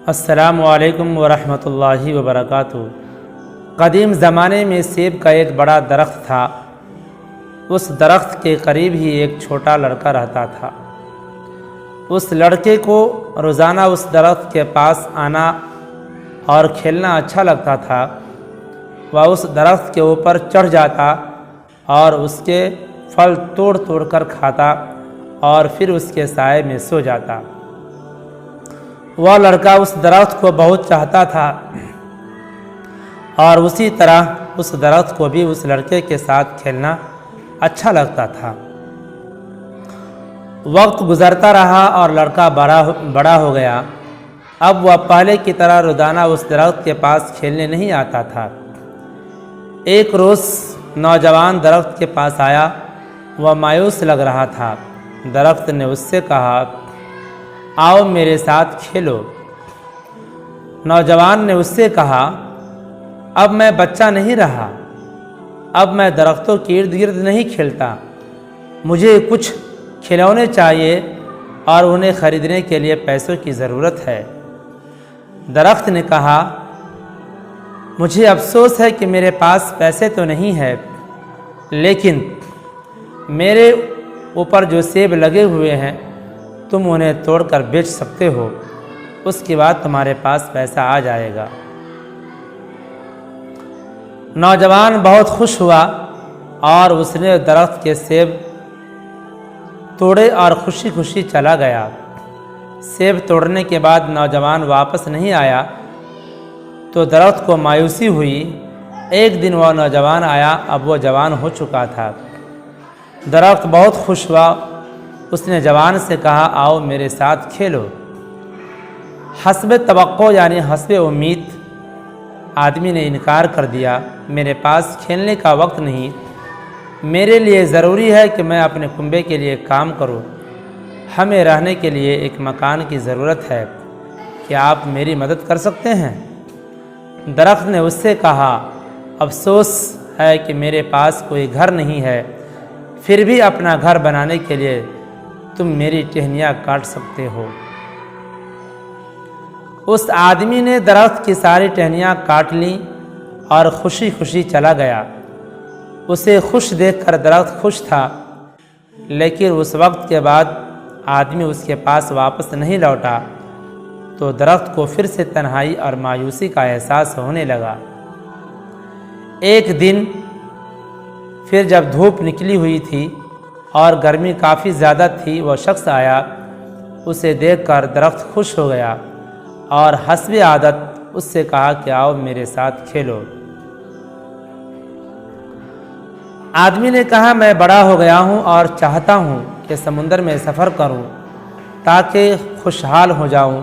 السلام علیکم ورحمۃ اللہ وبرکاتہ۔ قدیم زمانے میں سیب کا ایک بڑا درخت تھا۔ اس درخت کے قریب ہی ایک چھوٹا لڑکا رہتا تھا۔ اس لڑکے کو روزانہ اس درخت کے پاس آنا اور کھیلنا اچھا لگتا تھا۔ وہ اس درخت کے اوپر چڑھ جاتا اور اس کے پھل توڑ توڑ کر کھاتا اور پھر اس کے سائے میں سو جاتا۔ وہ لڑکا اس درخت کو بہت چاہتا تھا اور اسی طرح اس درخت کو بھی اس لڑکے کے ساتھ کھیلنا اچھا لگتا تھا۔ وقت گزرتا رہا اور لڑکا بڑا ہو گیا۔ اب وہ پہلے کی طرح روزانہ اس درخت کے پاس کھیلنے نہیں آتا تھا۔ ایک روز نوجوان درخت کے پاس آیا۔ وہ مایوس لگ رہا تھا۔ درخت نے اس سے کہا، آؤ میرے ساتھ کھیلو۔ نوجوان نے اس سے کہا، اب میں بچہ نہیں رہا، اب میں درختوں کے ارد گرد نہیں کھیلتا، مجھے کچھ کھلونے چاہیے اور انہیں خریدنے کے لیے پیسوں کی ضرورت ہے۔ درخت نے کہا، مجھے افسوس ہے کہ میرے پاس پیسے تو نہیں ہے، لیکن میرے اوپر جو سیب لگے ہوئے ہیں تم انہیں توڑ کر بیچ سکتے ہو، اس کے بعد تمہارے پاس پیسہ آ جائے گا۔ نوجوان بہت خوش ہوا اور اس نے درخت کے سیب توڑے اور خوشی خوشی چلا گیا۔ سیب توڑنے کے بعد نوجوان واپس نہیں آیا تو درخت کو مایوسی ہوئی۔ ایک دن وہ نوجوان آیا، اب وہ جوان ہو چکا تھا۔ درخت بہت خوش ہوا۔ اس نے جوان سے کہا، آؤ میرے ساتھ کھیلو۔ حسب توقع یعنی حسب امید آدمی نے انکار کر دیا، میرے پاس کھیلنے کا وقت نہیں، میرے لیے ضروری ہے کہ میں اپنے کنبے کے لیے کام کروں، ہمیں رہنے کے لیے ایک مکان کی ضرورت ہے، کیا آپ میری مدد کر سکتے ہیں؟ درخت نے اس سے کہا، افسوس ہے کہ میرے پاس کوئی گھر نہیں ہے، پھر بھی اپنا گھر بنانے کے لیے تم میری ٹہنیاں کاٹ سکتے ہو۔ اس آدمی نے درخت کی ساری ٹہنیاں کاٹ لیں اور خوشی خوشی چلا گیا۔ اسے خوش دیکھ کر درخت خوش تھا، لیکن اس وقت کے بعد آدمی اس کے پاس واپس نہیں لوٹا تو درخت کو پھر سے تنہائی اور مایوسی کا احساس ہونے لگا۔ ایک دن پھر جب دھوپ نکلی ہوئی تھی اور گرمی کافی زیادہ تھی، وہ شخص آیا۔ اسے دیکھ کر درخت خوش ہو گیا اور حسب عادت اس سے کہا کہ آؤ میرے ساتھ کھیلو۔ آدمی نے کہا، میں بڑا ہو گیا ہوں اور چاہتا ہوں کہ سمندر میں سفر کروں تاکہ خوشحال ہو جاؤں،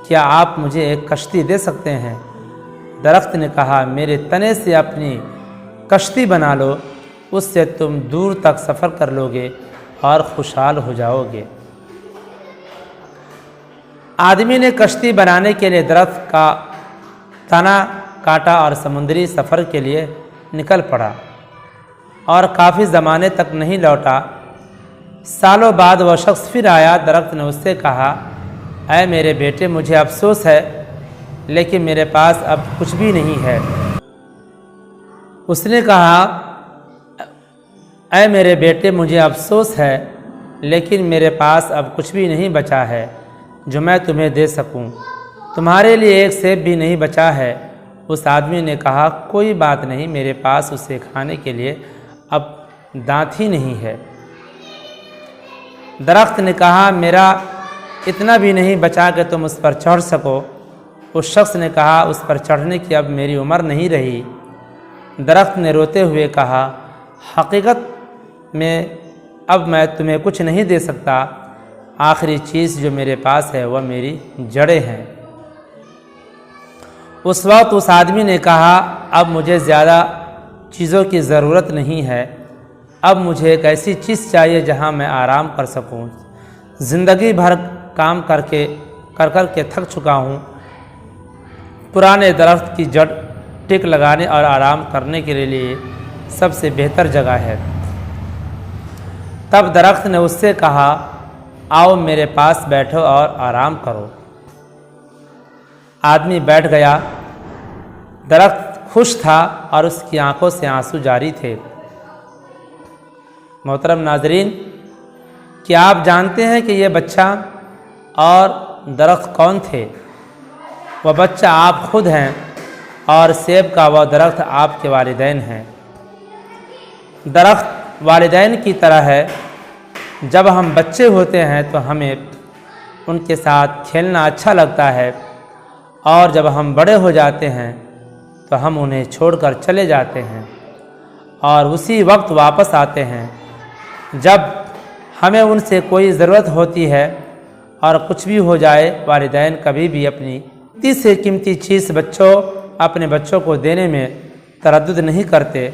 کیا آپ مجھے ایک کشتی دے سکتے ہیں؟ درخت نے کہا، میرے تنے سے اپنی کشتی بنا لو، اس سے تم دور تک سفر کر لو گے اور خوشحال ہو جاؤ گے۔ آدمی نے کشتی بنانے کے لیے درخت کا تنا کاٹا اور سمندری سفر کے لیے نکل پڑا اور کافی زمانے تک نہیں لوٹا۔ سالوں بعد وہ شخص پھر آیا۔ درخت نے اس سے کہا، اے میرے بیٹے، مجھے افسوس ہے لیکن میرے پاس اب کچھ بھی نہیں ہے۔ اس نے کہا، اے میرے بیٹے، مجھے افسوس ہے لیکن میرے پاس اب کچھ بھی نہیں بچا ہے جو میں تمہیں دے سکوں، تمہارے لیے ایک سیب بھی نہیں بچا ہے۔ اس آدمی نے کہا، کوئی بات نہیں، میرے پاس اسے کھانے کے لیے اب دانت ہی نہیں ہے۔ درخت نے کہا، میرا اتنا بھی نہیں بچا کہ تم اس پر چڑھ سکو۔ اس شخص نے کہا، اس پر چڑھنے کی اب میری عمر نہیں رہی۔ درخت نے روتے ہوئے کہا، حقیقت میں اب میں تمہیں کچھ نہیں دے سکتا، آخری چیز جو میرے پاس ہے وہ میری جڑیں ہیں۔ اس وقت اس آدمی نے کہا، اب مجھے زیادہ چیزوں کی ضرورت نہیں ہے، اب مجھے ایک ایسی چیز چاہیے جہاں میں آرام کر سکوں، زندگی بھر کام کر کے تھک چکا ہوں، پرانے درخت کی جڑ ٹیک لگانے اور آرام کرنے کے لیے سب سے بہتر جگہ ہے۔ تب درخت نے اس سے کہا، آؤ میرے پاس بیٹھو اور آرام کرو۔ آدمی بیٹھ گیا۔ درخت خوش تھا اور اس کی آنکھوں سے آنسو جاری تھے۔ محترم ناظرین، کیا آپ جانتے ہیں کہ یہ بچہ اور درخت کون تھے؟ وہ بچہ آپ خود ہیں اور سیب کا وہ درخت آپ کے والدین ہیں۔ درخت والدین کی طرح ہے۔ جب ہم بچے ہوتے ہیں تو ہمیں ان کے ساتھ کھیلنا اچھا لگتا ہے، اور جب ہم بڑے ہو جاتے ہیں تو ہم انہیں چھوڑ کر چلے جاتے ہیں اور اسی وقت واپس آتے ہیں جب ہمیں ان سے کوئی ضرورت ہوتی ہے۔ اور کچھ بھی ہو جائے، والدین کبھی بھی اپنی قیمتی سے قیمتی چیز اپنے بچوں کو دینے میں تردد نہیں کرتے۔